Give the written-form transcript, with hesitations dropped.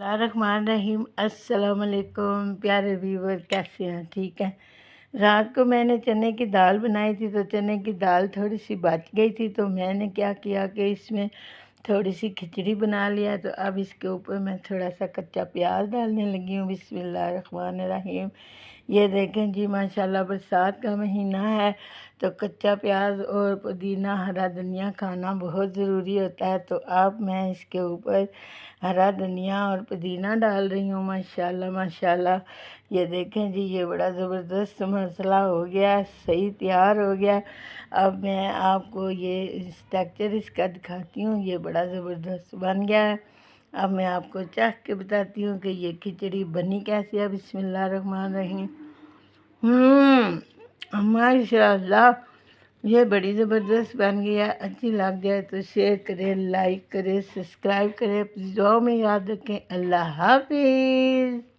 बिस्मिल्लाहिर्रहमानिर्रहीम। अस्सलाम वालेकुम प्यारे व्यूवर, कैसे हैं? ठीक है। रात को मैंने चने की दाल बनाई थी, तो चने की दाल थोड़ी सी बच गई थी, तो मैंने क्या किया कि इसमें थोड़ी सी खिचड़ी बना लिया। तो अब इसके ऊपर मैं थोड़ा सा कच्चा प्याज डालने लगी हूँ। बिस्मिल्लाहिर्रहमानिर्रहीम। ये देखें जी, माशाल्लाह बरसात का महीना है, तो कच्चा प्याज और पुदीना, हरा धनिया खाना बहुत ज़रूरी होता है। तो अब मैं इसके ऊपर हरा धनिया और पुदीना डाल रही हूँ। माशाल्लाह माशाल्लाह। ये देखें जी, ये बड़ा ज़बरदस्त मसाला हो गया, सही तैयार हो गया। अब मैं आपको ये टेक्चर इसका दिखाती हूँ। ये बड़ा ज़बरदस्त बन गया है। अब मैं आपको चख के बताती हूँ कि ये खिचड़ी बनी कैसी है। बिस्मिल्लाहिर्रहमानिर्रहीम। माशाल्लाह, ये बड़ी ज़बरदस्त बन गई है। अच्छी लग जाए तो शेयर करें, लाइक करें, सब्सक्राइब करें। अपनी दुआओं में याद रखें। अल्लाह हाफिज़।